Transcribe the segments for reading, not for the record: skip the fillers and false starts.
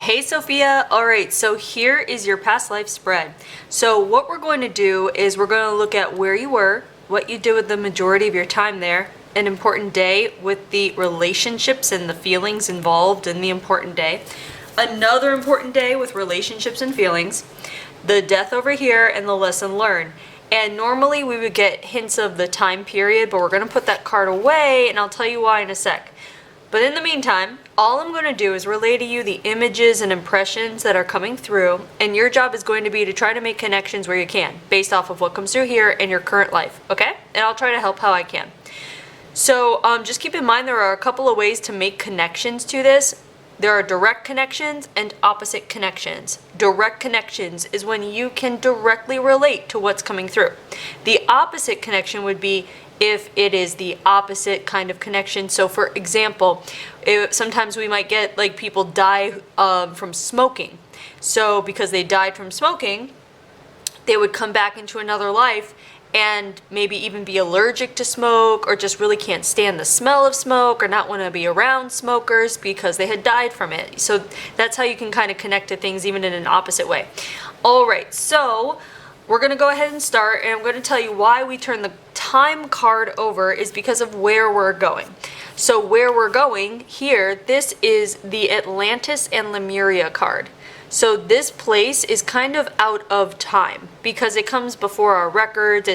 Hey Sophia, alright, so here is your past life spread. So what we're going to do is we're going to look at where you were, what you did with the majority of your time there, an important day with the relationships and the feelings involved in the important day, another important day with relationships and feelings, the death over here, and the lesson learned. And normally we would get hints of the time period, but we're going to put that card away and I'll tell you why in a sec. But in the meantime, all I'm going to do is relay to you the images and impressions that are coming through, and your job is going to be to try to make connections where you can, based off of what comes through here in your current life, okay? And I'll try to help how I can. So just keep in mind there are a couple of ways to make connections to this. There are direct connections and opposite connections. Direct connections is when you can directly relate to what's coming through. The opposite connection would be if it is the opposite kind of connection. So for example, sometimes we might get like people die from smoking. So because they died from smoking, they would come back into another life and maybe even be allergic to smoke, or just really can't stand the smell of smoke, or not want to be around smokers because they had died from it. So that's how you can kind of connect to things even in an opposite way. All right, so we're going to go ahead and start, and I'm going to tell you why we turn the time card over is because of where we're going. So where we're going here, this is the Atlantis and Lemuria card. So this place is kind of out of time because it comes before our records.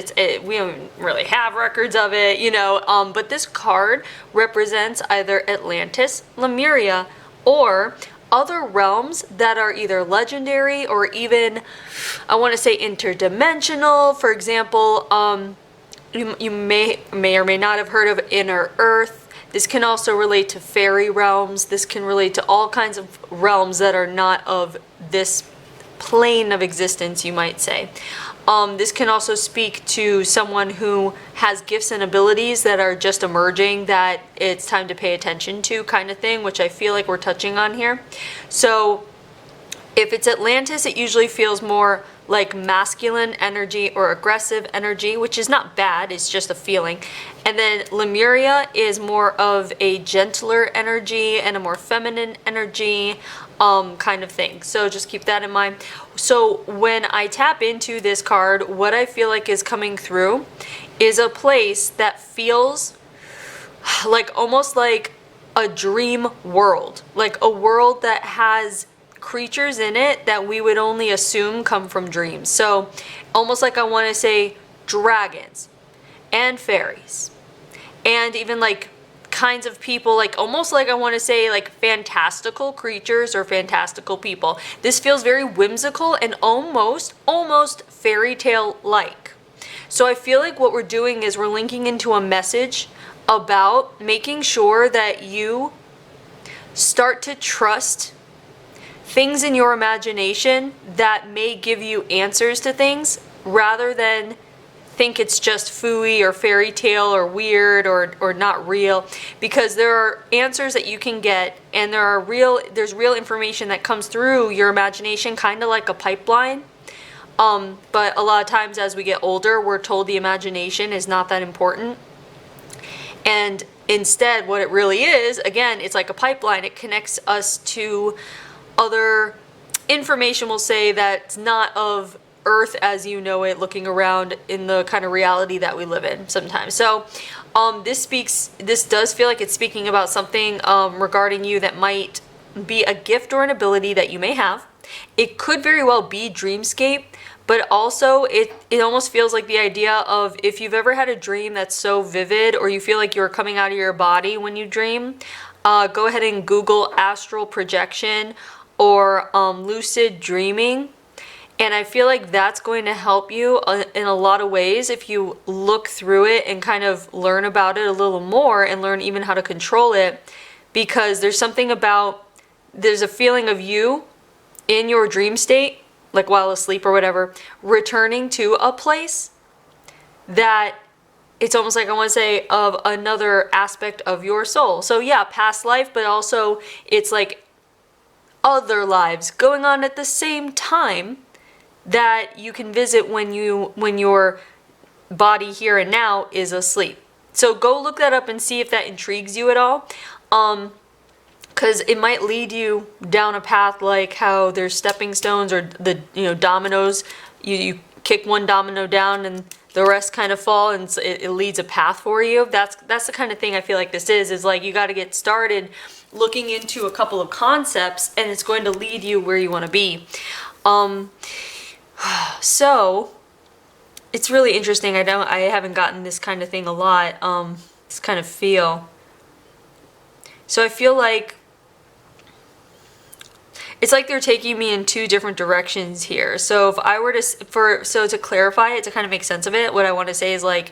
We don't really have records of it, you know, but this card represents either Atlantis, Lemuria, or other realms that are either legendary or even, I want to say, interdimensional. For example, you may or may not have heard of Inner Earth. This can also relate to fairy realms. This can relate to all kinds of realms that are not of this plane of existence, you might say. This can also speak to someone who has gifts and abilities that are just emerging that it's time to pay attention to, kind of thing, which I feel like we're touching on here. So if it's Atlantis, it usually feels more like masculine energy or aggressive energy, which is not bad, it's just a feeling. And then Lemuria is more of a gentler energy and a more feminine energy kind of thing. So just keep that in mind. So when I tap into this card, what I feel like is coming through is a place that feels like almost like a dream world, like a world that has creatures in it that we would only assume come from dreams. So almost like I want to say dragons and fairies and even like kinds of people, like almost like I want to say like fantastical creatures or fantastical people. This feels very whimsical and almost fairy tale like. So I feel like what we're doing is we're linking into a message about making sure that you start to trust things in your imagination that may give you answers to things, rather than think it's just phooey or fairy tale or weird or not real, because there are answers that you can get, and there's real information that comes through your imagination, kind of like a pipeline. But a lot of times as we get older, we're told the imagination is not that important. And instead, what it really is, again, it's like a pipeline. It connects us to other information, will say, that's not of Earth as you know it, looking around in the kind of reality that we live in sometimes. So this does feel like it's speaking about something regarding you that might be a gift or an ability that you may have. It could very well be dreamscape, but also it almost feels like the idea of, if you've ever had a dream that's so vivid, or you feel like you're coming out of your body when you dream, go ahead and Google astral projection or lucid dreaming. And I feel like that's going to help you in a lot of ways if you look through it and kind of learn about it a little more and learn even how to control it. Because there's something about, there's a feeling of you in your dream state, like while asleep or whatever, returning to a place that it's almost like, I want to say, of another aspect of your soul. So yeah, past life, but also it's like other lives going on at the same time that you can visit when your body here and now is asleep. So go look that up and see if that intrigues you at all. because it might lead you down a path like how there's stepping stones or the dominoes. You kick one domino down and the rest kind of fall, and it leads a path for you. That's the kind of thing I feel like this is like you got to get started looking into a couple of concepts, and it's going to lead you where you want to be. So it's really interesting. I haven't gotten this kind of thing a lot. This kind of feel. So I feel like it's like they're taking me in two different directions here. So if I were to clarify it, to kind of make sense of it, what I want to say is like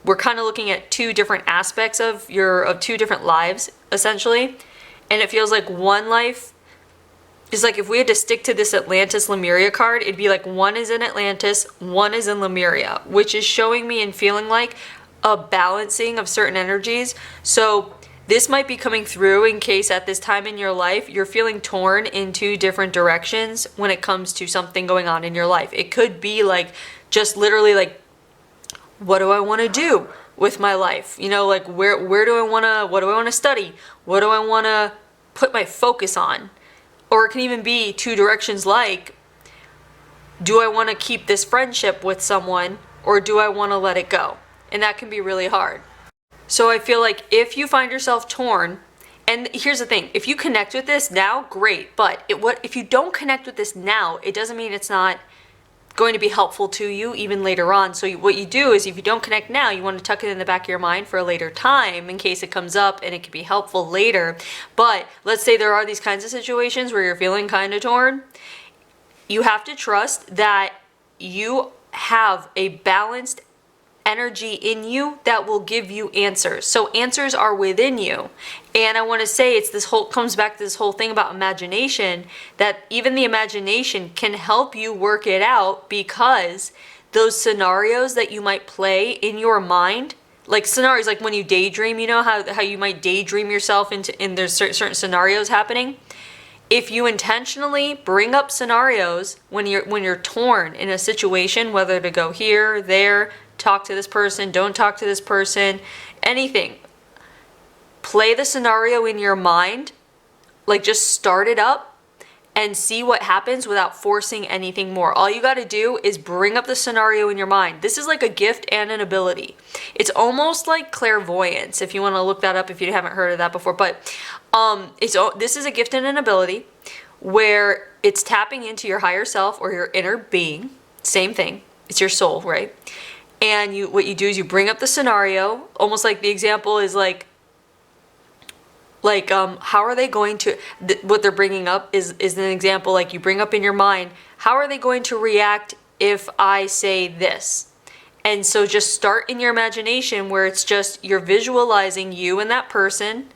we're kind of looking at two different aspects of two different lives essentially, and it feels like one life is like if we had to stick to this Atlantis Lemuria card, it'd be like one is in Atlantis, one is in Lemuria, which is showing me and feeling like a balancing of certain energies. So this might be coming through in case at this time in your life you're feeling torn in two different directions when it comes to something going on in your life. It could be like just literally like, what do I want to do with my life? Like what do I want to study? What do I want to put my focus on? Or it can even be two directions like, do I want to keep this friendship with someone or do I want to let it go? And that can be really hard. So I feel like if you find yourself torn, and here's the thing, if you connect with this now, great. But if you don't connect with this now, it doesn't mean it's not going to be helpful to you even later on. So what you do is if you don't connect now, you want to tuck it in the back of your mind for a later time in case it comes up and it can be helpful later. But let's say there are these kinds of situations where you're feeling kind of torn. You have to trust that you have a balanced energy in you that will give you answers. So answers are within you. And I want to say comes back to this whole thing about imagination, that even the imagination can help you work it out, because those scenarios that you might play in your mind, like scenarios like when you daydream, how you might daydream yourself in there's certain scenarios happening. If you intentionally bring up scenarios when you're torn in a situation, whether to go here, there, talk to this person, don't talk to this person, anything. Play the scenario in your mind, like just start it up and see what happens without forcing anything more. All you got to do is bring up the scenario in your mind. This is like a gift and an ability. It's almost like clairvoyance, if you want to look that up if you haven't heard of that before. But this is a gift and an ability where it's tapping into your higher self or your inner being. Same thing. It's your soul, right? And what you do is you bring up the scenario, almost like the example is like how are they going to, what they're bringing up is an example like you bring up in your mind, how are they going to react if I say this? And so just start in your imagination where it's just you're visualizing you and that person,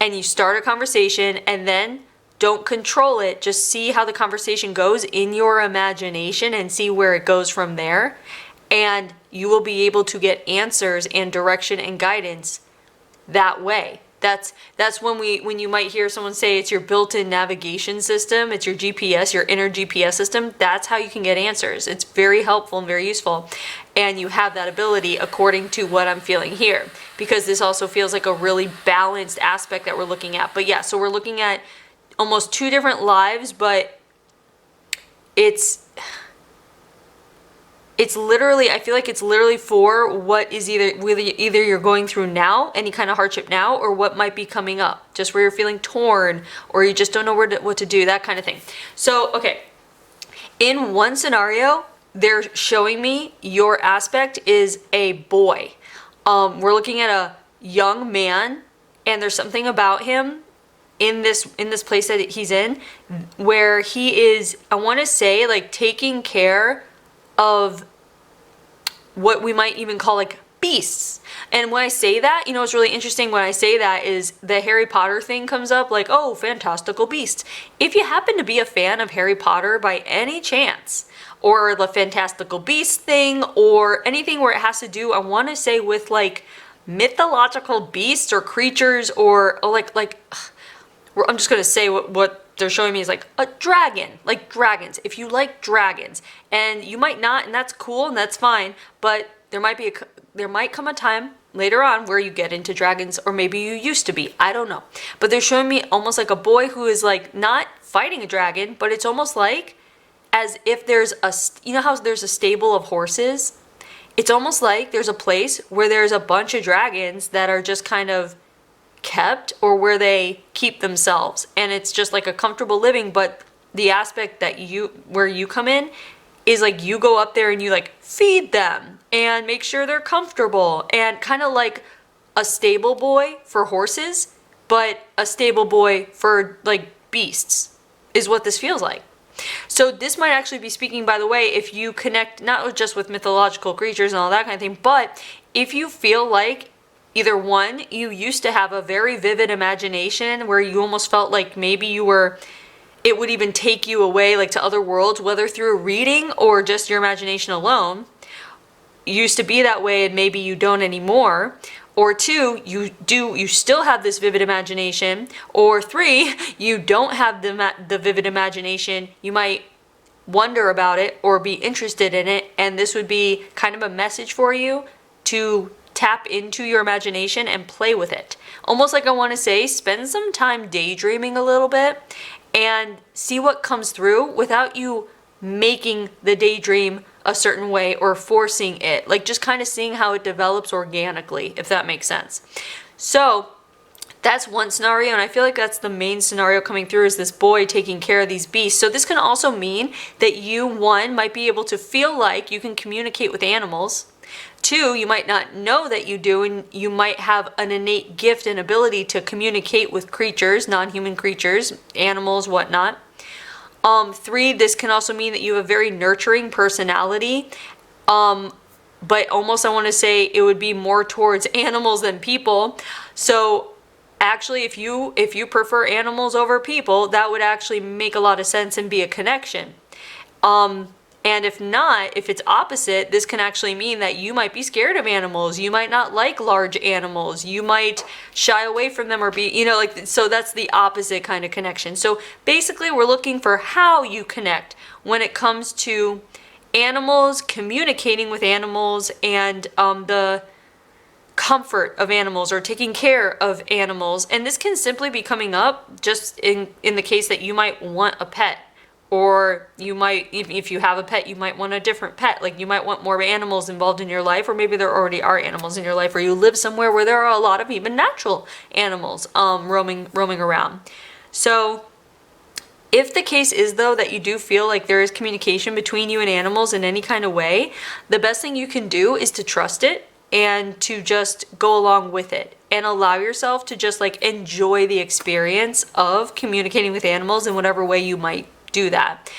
and you start a conversation, and then don't control it. Just see how the conversation goes in your imagination and see where it goes from there. And you will be able to get answers and direction and guidance that way. That's when you might hear someone say it's your built-in navigation system, it's your GPS, your inner GPS system. That's how you can get answers. It's very helpful and very useful. And you have that ability according to what I'm feeling here, because this also feels like a really balanced aspect that we're looking at. But yeah, so we're looking at almost two different lives, but it's literally, I feel like it's literally for what is either you're going through now, any kind of hardship now, or what might be coming up, just where you're feeling torn or you just don't know what to do, that kind of thing. So, okay, in one scenario, they're showing me your aspect is a boy. We're looking at a young man, and there's something about him in this place that he's in where he is, I want to say, like taking care of what we might even call like beasts. And when I say that, it's really interesting when I say that is the Harry Potter thing comes up, like, oh, fantastical beasts. If you happen to be a fan of Harry Potter by any chance, or the fantastical beast thing, or anything where it has to do, I want to say with like mythological beasts or creatures, or I'm just going to say what they're showing me is like a dragon, like dragons. If you like dragons, and you might not, and that's cool and that's fine, but there might come a time later on where you get into dragons, or maybe you used to be, I don't know. But they're showing me almost like a boy who is like not fighting a dragon, but it's almost like as if there's a, you know how there's a stable of horses? It's almost like there's a place where there's a bunch of dragons that are just kind of kept, or where they keep themselves, and it's just like a comfortable living. But the aspect that where you come in is like you go up there and you like feed them and make sure they're comfortable, and kind of like a stable boy for horses, but a stable boy for like beasts is what this feels like. So this might actually be speaking, by the way, if you connect not just with mythological creatures and all that kind of thing, but if you feel like either one, you used to have a very vivid imagination where you almost felt like maybe it would even take you away like to other worlds, whether through reading or just your imagination alone. You used to be that way and maybe you don't anymore. Or 2, you still have this vivid imagination. Or 3, you don't have the vivid imagination. You might wonder about it or be interested in it, and this would be kind of a message for you to tap into your imagination and play with it. Almost like I want to say, spend some time daydreaming a little bit and see what comes through without you making the daydream a certain way or forcing it. Like just kind of seeing how it develops organically, if that makes sense. So that's one scenario, and I feel like that's the main scenario coming through, is this boy taking care of these beasts. So this can also mean that you, 1, might be able to feel like you can communicate with animals. 2, you might not know that you do, and you might have an innate gift and ability to communicate with creatures, non-human creatures, animals, whatnot. 3, this can also mean that you have a very nurturing personality, but almost I want to say it would be more towards animals than people. So actually, if you prefer animals over people, that would actually make a lot of sense and be a connection. And if not, if it's opposite, this can actually mean that you might be scared of animals. You might not like large animals. You might shy away from them or be, like, so that's the opposite kind of connection. So basically, we're looking for how you connect when it comes to animals, communicating with animals, and the comfort of animals or taking care of animals. And this can simply be coming up just in the case that you might want a pet. Or you might, if you have a pet, you might want a different pet. Like you might want more animals involved in your life, or maybe there already are animals in your life, or you live somewhere where there are a lot of even natural animals roaming around. So if the case is, though, that you do feel like there is communication between you and animals in any kind of way, the best thing you can do is to trust it and to just go along with it and allow yourself to just like enjoy the experience of communicating with animals in whatever way you might do that.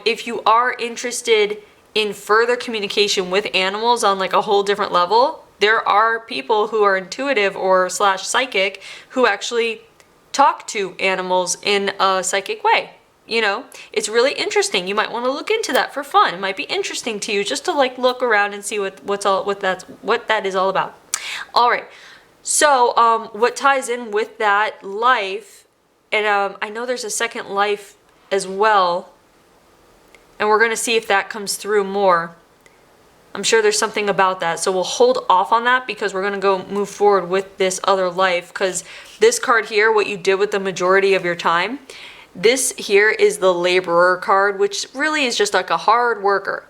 If you are interested in further communication with animals on like a whole different level, there are people who are intuitive or / psychic who actually talk to animals in a psychic way. It's really interesting. You might want to look into that for fun. It might be interesting to you just to like look around and see what that is all about. All right. So what ties in with that life, and I know there's a second life as well, and we're going to see if that comes through more. I'm sure there's something about that, so we'll hold off on that because we're going to go move forward with this other life, because this card here, what you did with the majority of your time, this here is the laborer card, which really is just like a hard worker.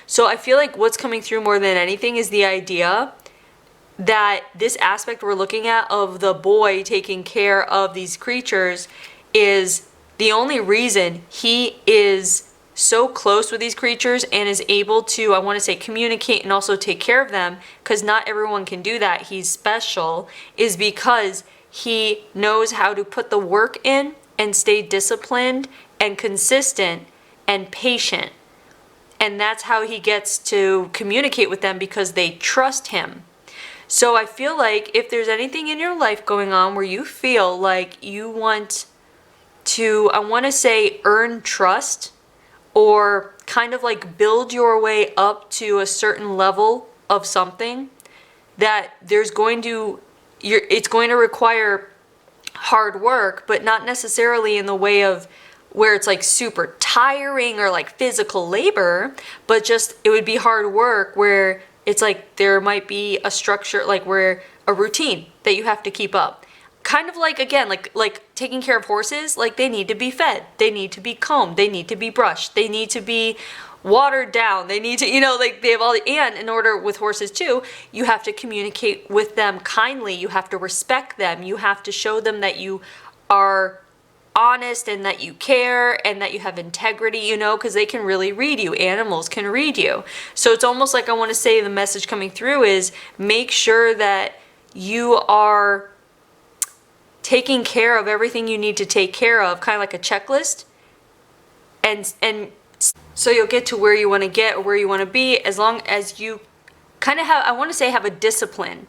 So I feel like what's coming through more than anything is the idea that this aspect we're looking at of the boy taking care of these creatures is the only reason he is so close with these creatures and is able to, I want to say, communicate and also take care of them, because not everyone can do that. He's special, is because he knows how to put the work in and stay disciplined and consistent and patient. And that's how he gets to communicate with them, because they trust him. So I feel like if there's anything in your life going on where you feel like you want to, I want to say, earn trust or kind of like build your way up to a certain level of something, that it's going to require hard work, but not necessarily in the way of where it's like super tiring or like physical labor, but just it would be hard work where it's like there might be a structure, like where a routine that you have to keep up. Kind of like, again, like taking care of horses, like they need to be fed, they need to be combed, they need to be brushed, they need to be watered down, they need to, like they have all the, and in order with horses too, you have to communicate with them kindly, you have to respect them, you have to show them that you are honest and that you care and that you have integrity, because they can really read you. Animals can read you. So it's almost like I want to say the message coming through is make sure that you are taking care of everything you need to take care of, kind of like a checklist. And so you'll get to where you want to get or where you want to be, as long as you kind of have, I want to say, have a discipline.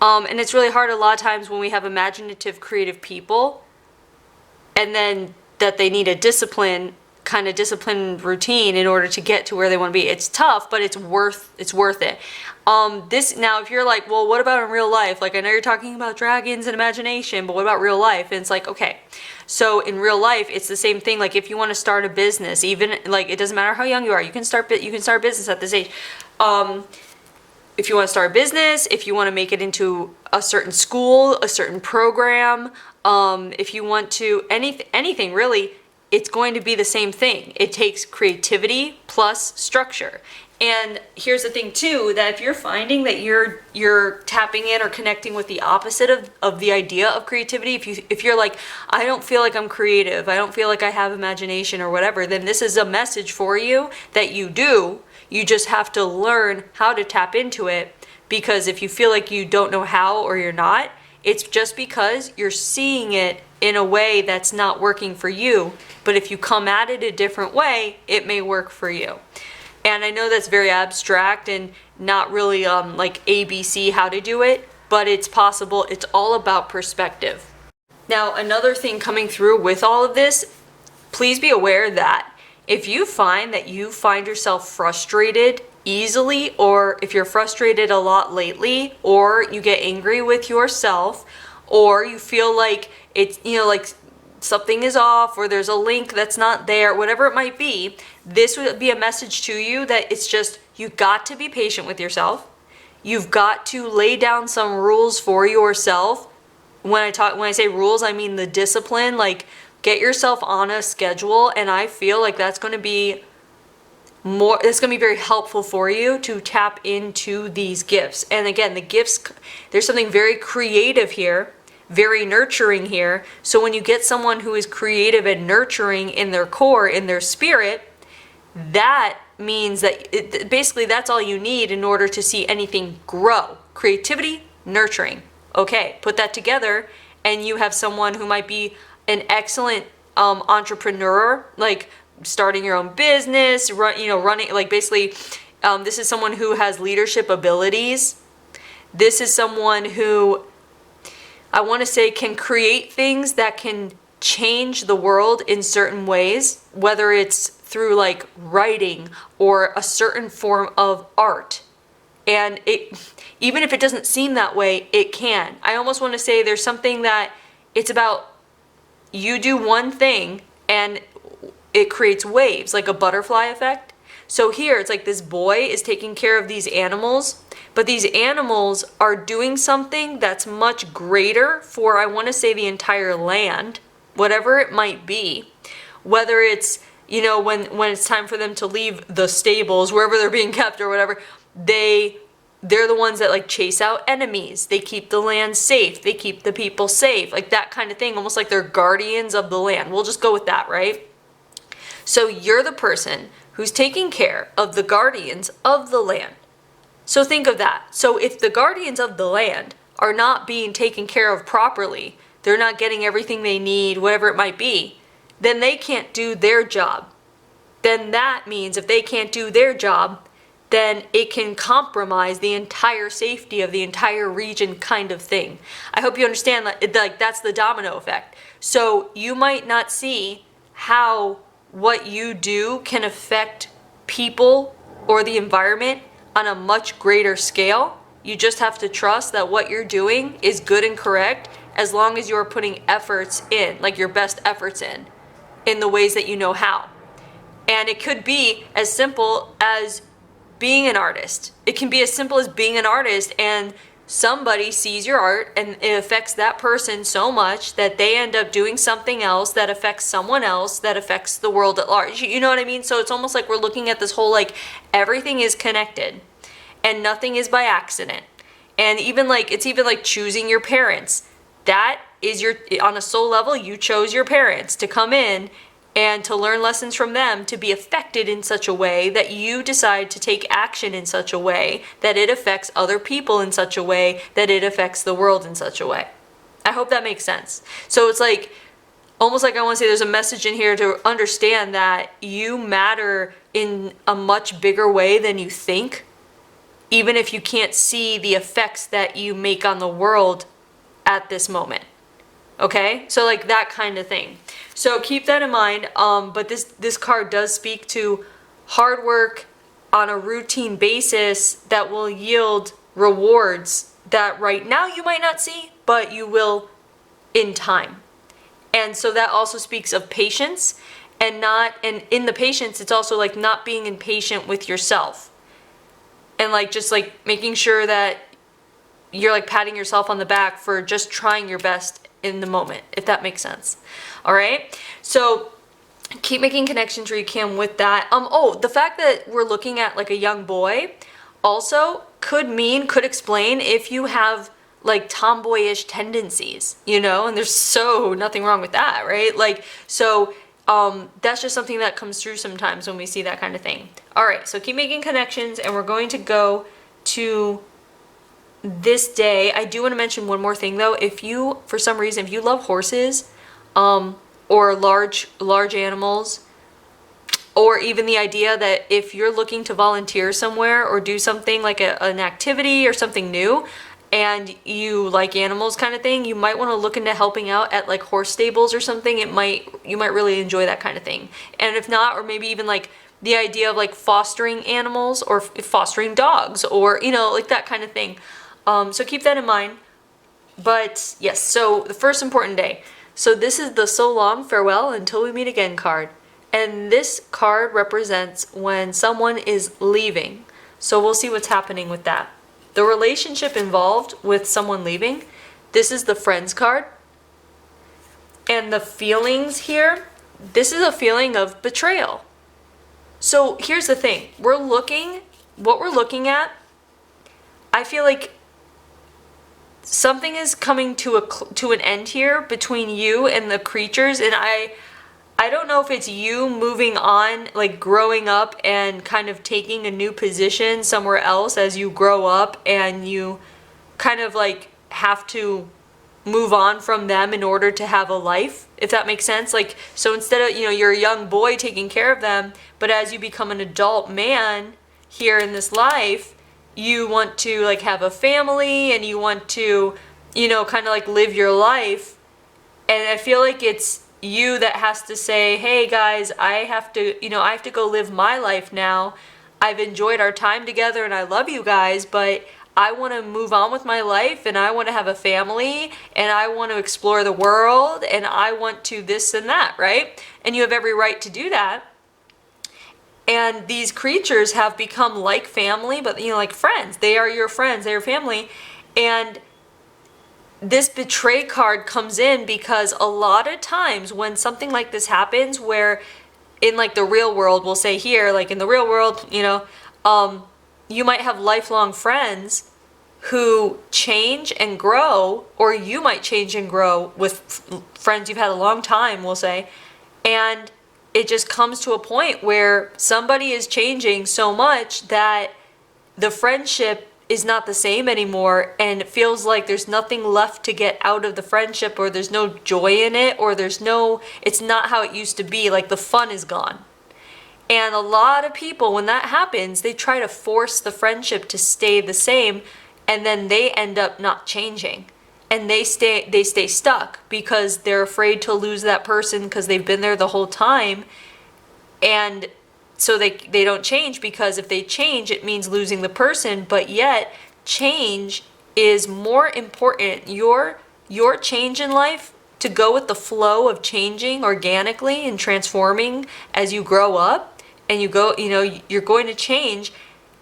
And it's really hard a lot of times when we have imaginative, creative people, and then that they need a disciplined routine in order to get to where they want to be. It's tough, but it's worth it. This, now if you're like, well, what about in real life? Like, I know you're talking about dragons and imagination, but what about real life? And it's like, okay, so in real life, it's the same thing. Like, if you want to start a business, even like, it doesn't matter how young you are, you can start business at this age. If you want to start a business, if you want to make it into a certain school, a certain program, if you want to, anything really, it's going to be the same thing. It takes creativity plus structure. And here's the thing too, that if you're finding that you're tapping in or connecting with the opposite of the idea of creativity, if you're like, I don't feel like I'm creative, I don't feel like I have imagination or whatever, then this is a message for you that you do. You just have to learn how to tap into it, because if you feel like you don't know how or you're not, it's just because you're seeing it in a way that's not working for you. But if you come at it a different way, it may work for you. And I know that's very abstract and not really like ABC how to do it, but it's possible. It's all about perspective. Now, another thing coming through with all of this, please be aware that if you find that you find yourself frustrated easily, or if you're frustrated a lot lately, or you get angry with yourself, or you feel like it's, like something is off, or there's a link that's not there, whatever it might be, this would be a message to you that it's just, you've got to be patient with yourself. You've got to lay down some rules for yourself. When I say rules, I mean the discipline, like get yourself on a schedule, and I feel like that's going to be it's going to be very helpful for you to tap into these gifts. And again, the gifts, there's something very creative here, very nurturing here. So when you get someone who is creative and nurturing in their core, in their spirit, that means that basically that's all you need in order to see anything grow. Creativity, nurturing. Okay, put that together and you have someone who might be an excellent entrepreneur, like starting your own business, running, like basically, this is someone who has leadership abilities. This is someone who, I want to say, can create things that can change the world in certain ways, whether it's through like writing or a certain form of art. And even if it doesn't seem that way, it can. I almost want to say there's something that it's about, you do one thing and it creates waves, like a butterfly effect. So here it's like this boy is taking care of these animals, but these animals are doing something that's much greater for, I want to say, the entire land, whatever it might be. Whether it's, when it's time for them to leave the stables, wherever they're being kept or whatever, they're the ones that like chase out enemies. They keep the land safe. They keep the people safe. Like that kind of thing, almost like they're guardians of the land. We'll just go with that, right? So you're the person who's taking care of the guardians of the land. So think of that. So if the guardians of the land are not being taken care of properly, they're not getting everything they need, whatever it might be, then they can't do their job. Then that means if they can't do their job, then it can compromise the entire safety of the entire region, kind of thing. I hope you understand that, like, that's the domino effect. So you might not see how what you do can affect people or the environment on a much greater scale. You just have to trust that what you're doing is good and correct, as long as you're putting efforts in, like your best efforts in the ways that you know how. And it could be as simple as being an artist. It can be as simple as being an artist, and somebody sees your art and it affects that person so much that they end up doing something else that affects someone else, that affects the world at large. You know what I mean? So it's almost like we're looking at this whole, like, everything is connected and nothing is by accident. And even like, it's even like choosing your parents. That is on a soul level, you chose your parents to come in and to learn lessons from them, to be affected in such a way that you decide to take action in such a way that it affects other people in such a way that it affects the world in such a way. I hope that makes sense. So it's like, almost like I want to say there's a message in here to understand that you matter in a much bigger way than you think, even if you can't see the effects that you make on the world at this moment. Okay, so like that kind of thing. So keep that in mind. But this card does speak to hard work on a routine basis that will yield rewards that right now you might not see, but you will in time. And so that also speaks of patience, and in the patience, it's also like not being impatient with yourself, and like just like making sure that you're like patting yourself on the back for just trying your best in the moment, if that makes sense. All right, so keep making connections where you can with that. The fact that we're looking at like a young boy also could explain if you have like tomboyish tendencies, and there's nothing wrong with that, right? Like, so that's just something that comes through sometimes when we see that kind of thing. All right, so keep making connections, and we're going to go to this day. I do want to mention one more thing though. If you, for some reason, if you love horses, or large animals, or even the idea that if you're looking to volunteer somewhere or do something like an activity or something new, and you like animals kind of thing, you might want to look into helping out at like horse stables or something. You might really enjoy that kind of thing. And if not, or maybe even like the idea of like fostering animals or fostering dogs, or like that kind of thing. So keep that in mind. But yes, so the first important day. So this is the so long, farewell, until we meet again card. And this card represents when someone is leaving. So we'll see what's happening with that. The relationship involved with someone leaving, this is the friends card. And the feelings here, this is a feeling of betrayal. So here's the thing. What we're looking at, I feel like something is coming to an end here between you and the creatures, and I don't know if it's you moving on, like growing up and kind of taking a new position somewhere else as you grow up, and you kind of like have to move on from them in order to have a life, if that makes sense. Like, so instead of, you're a young boy taking care of them, but as you become an adult man here in this life, you want to like have a family, and you want to, kind of like live your life. And I feel like it's you that has to say, hey guys, I have to go live my life now. I've enjoyed our time together and I love you guys, but I want to move on with my life, and I want to have a family, and I want to explore the world, and I want to this and that, right? And you have every right to do that. And these creatures have become like family, but like friends. They are your friends, they're your family. And this betray card comes in because a lot of times when something like this happens, where in like the real world, we'll say here, like in the real world, you might have lifelong friends who change and grow, or you might change and grow with friends you've had a long time, we'll say. And it just comes to a point where somebody is changing so much that the friendship is not the same anymore, and it feels like there's nothing left to get out of the friendship, or there's no joy in it, or it's not how it used to be, like the fun is gone. And a lot of people, when that happens, they try to force the friendship to stay the same, and then they end up not changing. And they stay stuck because they're afraid to lose that person because they've been there the whole time. And so they don't change, because if they change, it means losing the person. But yet, change is more important. Your change in life, to go with the flow of changing organically and transforming as you grow up, and you're going to change.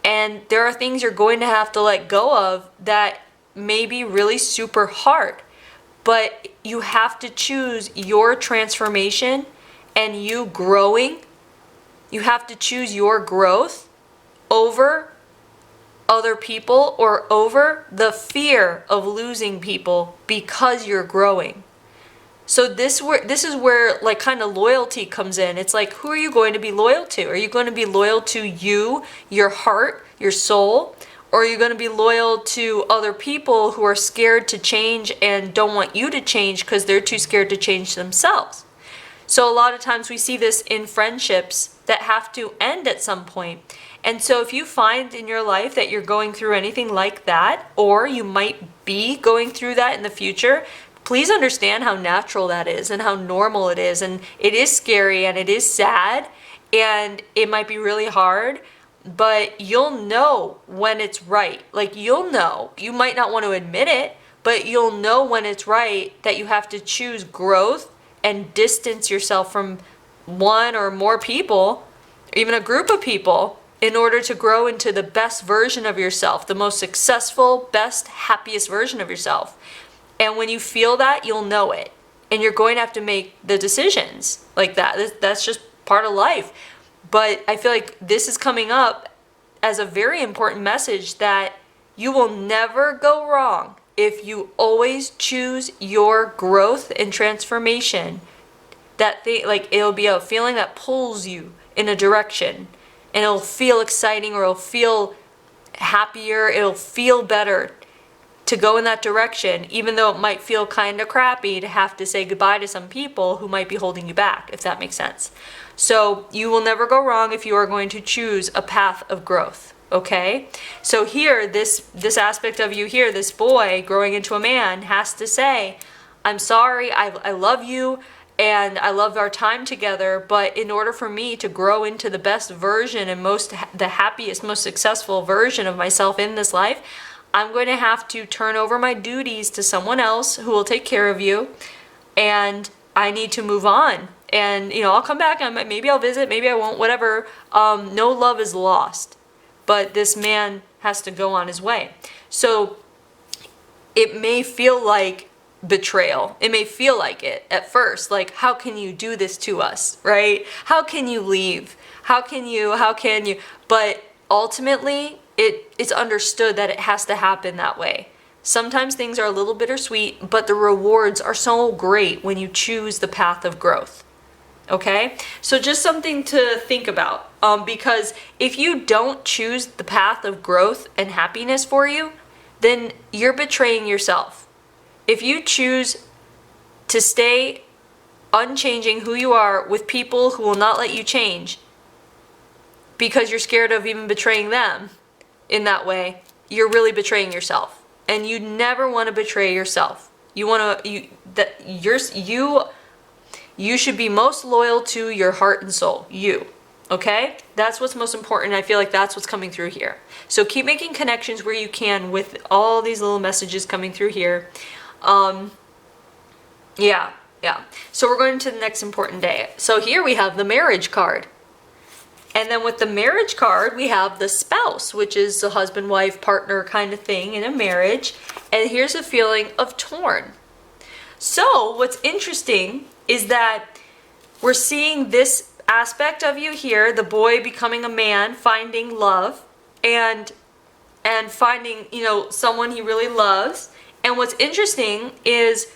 And there are things you're going to have to let go of that may be really super hard. But you have to choose your transformation and you growing. You have to choose your growth over other people or over the fear of losing people because you're growing. So this is where like kind of loyalty comes in. It's like, who are you going to be loyal to? Are you going to be loyal to you, your heart, your soul? Or are you going to be loyal to other people who are scared to change and don't want you to change because they're too scared to change themselves? So a lot of times we see this in friendships that have to end at some point. And so if you find in your life that you're going through anything like that, or you might be going through that in the future, please understand how natural that is and how normal it is. And it is scary and it is sad and it might be really hard, but you'll know when it's right. Like you'll know, you might not want to admit it, but you'll know when it's right that you have to choose growth and distance yourself from one or more people, even a group of people, in order to grow into the best version of yourself, the most successful, best, happiest version of yourself. And when you feel that, you'll know it. And you're going to have to make the decisions like that. That's just part of life. But I feel like this is coming up as a very important message that you will never go wrong if you always choose your growth and transformation. That thing, like it'll be a feeling that pulls you in a direction. And it'll feel exciting or it'll feel happier. It'll feel better to go in that direction, even though it might feel kind of crappy to have to say goodbye to some people who might be holding you back, if that makes sense. So you will never go wrong if you are going to choose a path of growth, okay? So here, this aspect of you here, this boy growing into a man has to say, I'm sorry, I love you, and I love our time together, but in order for me to grow into the best version and the happiest, most successful version of myself in this life, I'm going to have to turn over my duties to someone else who will take care of you, and I need to move on. And, you know, I'll come back, and maybe I'll visit, maybe I won't, whatever. No love is lost, but this man has to go on his way. So it may feel like betrayal. It may feel like it at first, like, how can you do this to us, right? How can you leave? How can you? But ultimately, it's understood that it has to happen that way. Sometimes things are a little bittersweet, but the rewards are so great when you choose the path of growth. Okay? So just something to think about. Because if you don't choose the path of growth and happiness for you, then you're betraying yourself. If you choose to stay unchanging who you are with people who will not let you change because you're scared of even betraying them in that way, you're really betraying yourself. And you never want to betray yourself. You should be most loyal to your heart and soul. You. Okay? That's what's most important. I feel like that's what's coming through here. So keep making connections where you can with all these little messages coming through here. Yeah. So we're going to the next important day. So here we have the marriage card. And then with the marriage card, we have the spouse, which is the husband, wife, partner kind of thing in a marriage. And here's a feeling of torn. So what's interesting is that we're seeing this aspect of you here, the boy becoming a man, finding love, and finding, you know, someone he really loves. And what's interesting is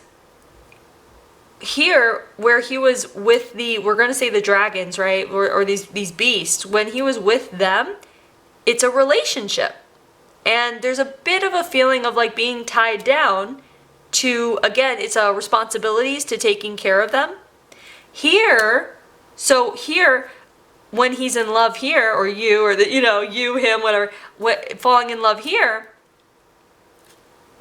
here where he was with we're going to say the dragons, right? Or these beasts, when he was with them, it's a relationship. And there's a bit of a feeling of like being tied down to, again, it's responsibilities to taking care of them. Here, when he's in love here, or you, or you, him, whatever, falling in love here,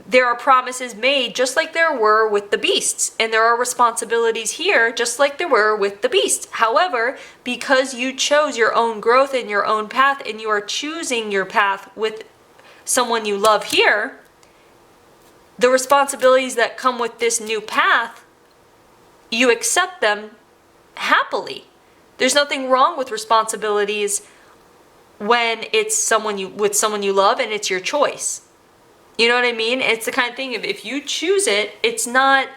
there are promises made just like there were with the beasts. And there are responsibilities here just like there were with the beasts. However, because you chose your own growth and your own path, and you are choosing your path with someone you love here, the responsibilities that come with this new path, you accept them happily. There's nothing wrong with responsibilities when it's someone you love and it's your choice. You know what I mean? It's the kind of thing of if you choose it, it's not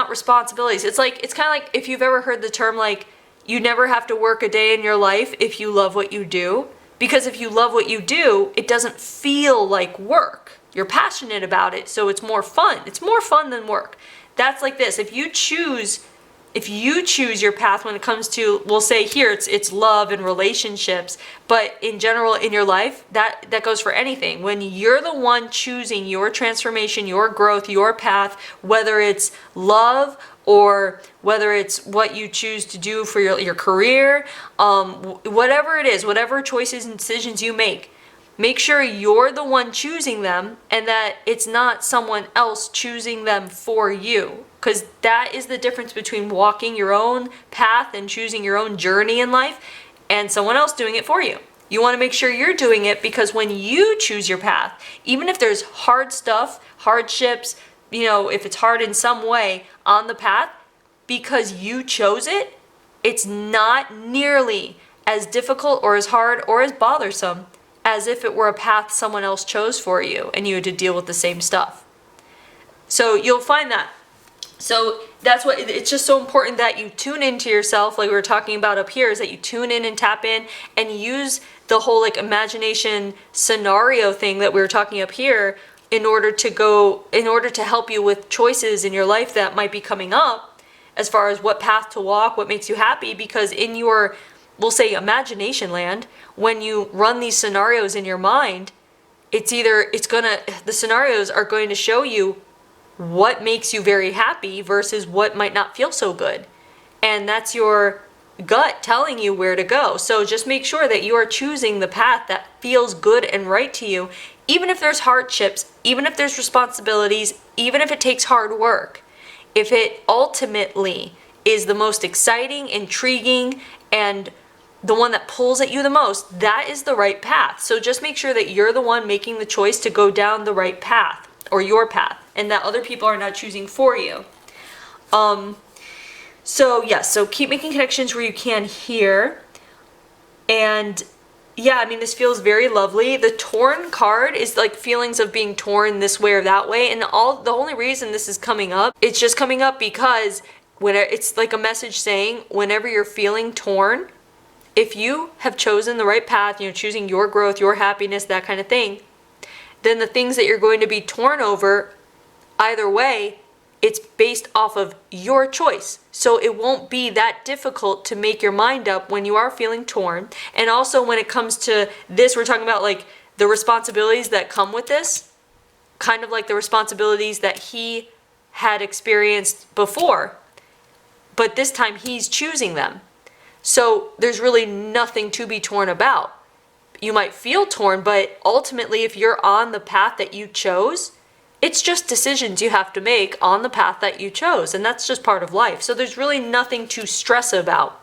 responsibilities. It's kind of like if you've ever heard the term like you never have to work a day in your life if you love what you do. Because if you love what you do, it doesn't feel like work. You're passionate about it, so it's more fun. It's more fun than work. That's like this. If you choose your path when it comes to, we'll say here, it's love and relationships, but in general in your life, that goes for anything. When you're the one choosing your transformation, your growth, your path, whether it's love or whether it's what you choose to do for your career, whatever it is, whatever choices and decisions you make sure you're the one choosing them and that it's not someone else choosing them for you. Because that is the difference between walking your own path and choosing your own journey in life and someone else doing it for you. You want to make sure you're doing it because when you choose your path, even if there's hard stuff, hardships, if it's hard in some way on the path, because you chose it, it's not nearly as difficult or as hard or as bothersome as if it were a path someone else chose for you and you had to deal with the same stuff. So you'll find that. So that's what, it's just so important that you tune into yourself, like we were talking about up here, is that you tune in and tap in and use the whole like imagination scenario thing that we were talking up here in order to help you with choices in your life that might be coming up as far as what path to walk, what makes you happy, because in your, we'll say imagination land, when you run these scenarios in your mind, the scenarios are going to show you what makes you very happy versus what might not feel so good. And that's your gut telling you where to go. So just make sure that you are choosing the path that feels good and right to you, even if there's hardships, even if there's responsibilities, even if it takes hard work. If it ultimately is the most exciting, intriguing, and the one that pulls at you the most, that is the right path. So just make sure that you're the one making the choice to go down the right path or your path, and that other people are not choosing for you. So keep making connections where you can here. And yeah, I mean, this feels very lovely. The torn card is like feelings of being torn this way or that way. And the only reason this is coming up, it's just coming up because it's like a message saying whenever you're feeling torn, if you have chosen the right path, choosing your growth, your happiness, that kind of thing, then the things that you're going to be torn over, either way, it's based off of your choice. So it won't be that difficult to make your mind up when you are feeling torn. And also when it comes to this, we're talking about like the responsibilities that come with this, kind of like the responsibilities that he had experienced before, but this time he's choosing them. So there's really nothing to be torn about. You might feel torn, but ultimately if you're on the path that you chose, it's just decisions you have to make on the path that you chose, and that's just part of life. So there's really nothing to stress about.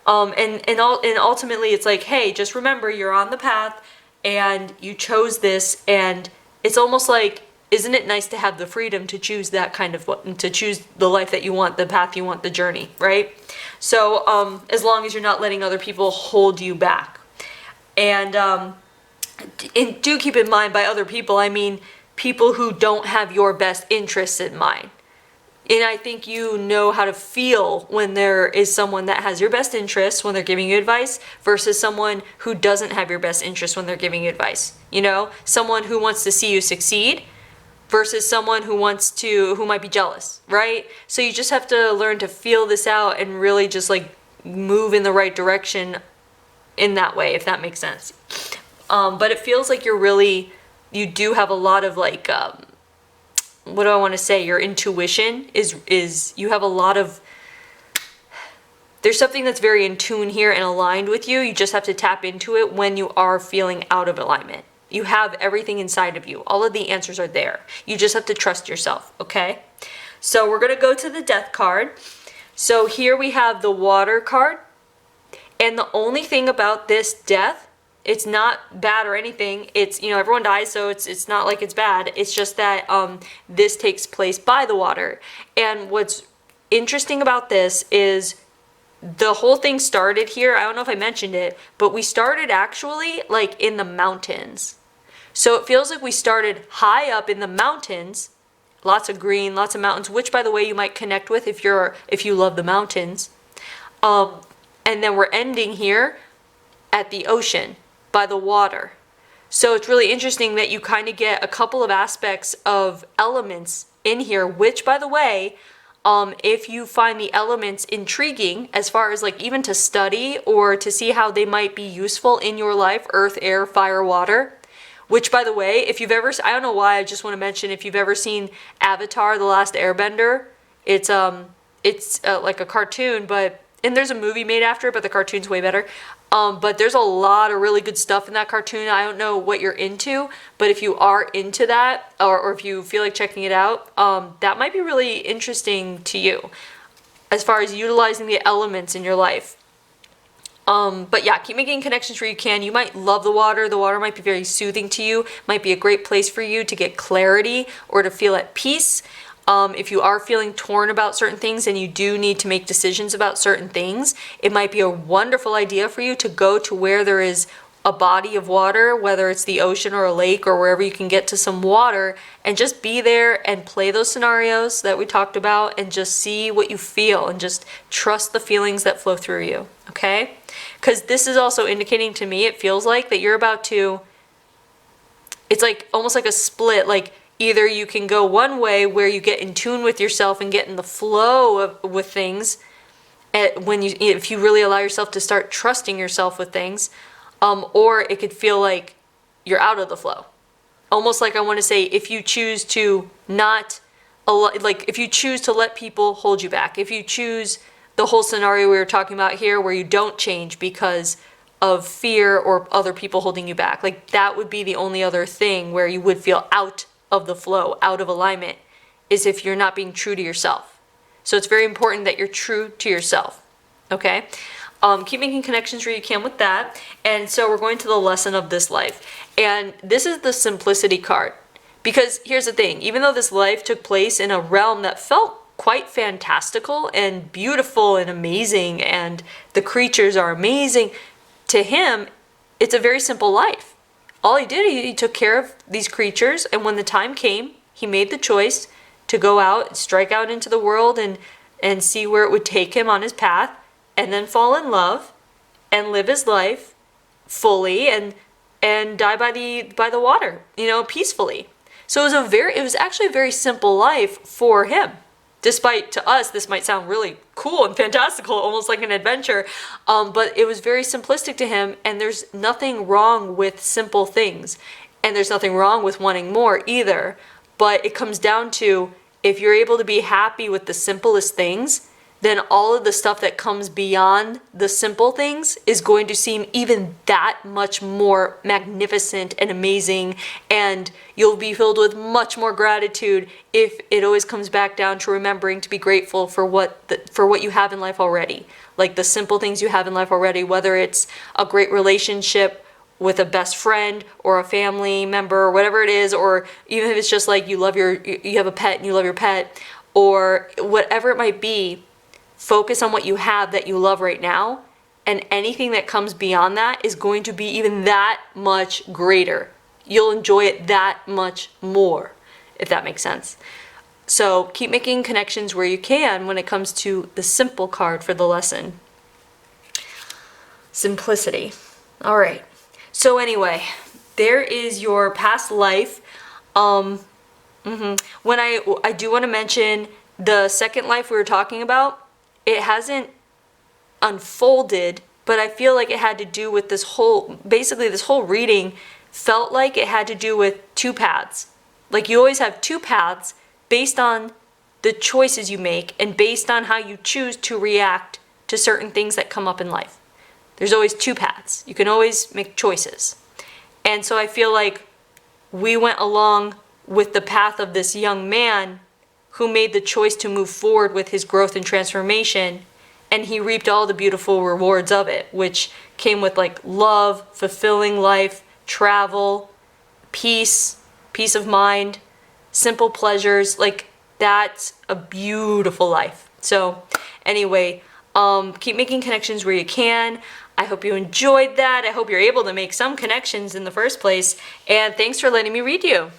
And ultimately it's like, hey, just remember you're on the path and you chose this, and it's almost like, isn't it nice to have the freedom to choose that kind of, to choose the life that you want, the path you want, the journey, right? So as long as you're not letting other people hold you back. And do keep in mind, by other people, I mean people who don't have your best interests in mind. And I think you know how to feel when there is someone that has your best interests when they're giving you advice versus someone who doesn't have your best interests when they're giving you advice. Someone who wants to see you succeed versus someone who might be jealous, right? So you just have to learn to feel this out and really just like move in the right direction in that way, if that makes sense. But it feels like you do have a lot of like, what do I want to say? Your intuition is you have a lot of, there's something that's very in tune here and aligned with you. You just have to tap into it when you are feeling out of alignment. You have everything inside of you. All of the answers are there. You just have to trust yourself, okay? So we're going to go to the Death card. So here we have the Water card. And the only thing about this death, it's not bad or anything. It's, everyone dies, so it's not like it's bad. It's just that this takes place by the water. And what's interesting about this is the whole thing started here. I don't know if I mentioned it, but we started actually like in the mountains. So it feels like we started high up in the mountains, lots of green, lots of mountains, which by the way you might connect with if you love the mountains. And then we're ending here at the ocean, by the water. So it's really interesting that you kind of get a couple of aspects of elements in here, which by the way, if you find the elements intriguing as far as like even to study or to see how they might be useful in your life, earth, air, fire, water, which by the way, if you've ever, I don't know why, I just want to mention, if you've ever seen Avatar, The Last Airbender, it's like a cartoon, and there's a movie made after it, but the cartoon's way better. But there's a lot of really good stuff in that cartoon. I don't know what you're into, but if you are into that, or if you feel like checking it out, that might be really interesting to you as far as utilizing the elements in your life. But yeah, keep making connections where you can. You might love the water. The water might be very soothing to you, might be a great place for you to get clarity or to feel at peace. If you are feeling torn about certain things and you do need to make decisions about certain things, it might be a wonderful idea for you to go to where there is a body of water, whether it's the ocean or a lake or wherever you can get to some water, and just be there and play those scenarios that we talked about and just see what you feel and just trust the feelings that flow through you, okay? Because this is also indicating to me, it feels like that you're about to, it's like almost like a split, like either you can go one way where you get in tune with yourself and get in the flow with things, if you really allow yourself to start trusting yourself with things, or it could feel like you're out of the flow. Almost like I want to say, if you choose to not, like if you choose to let people hold you back, if you choose the whole scenario we were talking about here where you don't change because of fear or other people holding you back, like that would be the only other thing where you would feel out of the flow, out of alignment, is if you're not being true to yourself. So it's very important that you're true to yourself, okay? Keep making connections where you can with that. And so we're going to the lesson of this life. And this is the simplicity card. Because here's the thing, even though this life took place in a realm that felt quite fantastical and beautiful and amazing, and the creatures are amazing, to him, it's a very simple life. All he did, he took care of these creatures, and when the time came, he made the choice to go out, strike out into the world and see where it would take him on his path, and then fall in love and live his life fully and die by the water, peacefully. So it was actually a very simple life for him. Despite to us, this might sound really cool and fantastical, almost like an adventure, but it was very simplistic to him, and there's nothing wrong with simple things, and there's nothing wrong with wanting more either, but it comes down to, if you're able to be happy with the simplest things, then all of the stuff that comes beyond the simple things is going to seem even that much more magnificent and amazing, and you'll be filled with much more gratitude if it always comes back down to remembering to be grateful for what you have in life already. Like the simple things you have in life already, whether it's a great relationship with a best friend or a family member or whatever it is, or even if it's just like you have a pet and you love your pet, or whatever it might be. Focus on what you have that you love right now, and anything that comes beyond that is going to be even that much greater. You'll enjoy it that much more, if that makes sense. So keep making connections where you can when it comes to the simple card for the lesson. Simplicity. All right. So anyway, there is your past life. When I do want to mention the second life we were talking about, it hasn't unfolded, but I feel like it had to do with this whole reading felt like it had to do with two paths. Like you always have two paths based on the choices you make and based on how you choose to react to certain things that come up in life. There's always two paths. You can always make choices. And so I feel like we went along with the path of this young man who made the choice to move forward with his growth and transformation, and he reaped all the beautiful rewards of it, which came with like love, fulfilling life, travel, peace of mind, simple pleasures. Like that's a beautiful life. So anyway, Keep making connections where you can. I hope you enjoyed that. I hope you're able to make some connections in the first place. And thanks for letting me read you.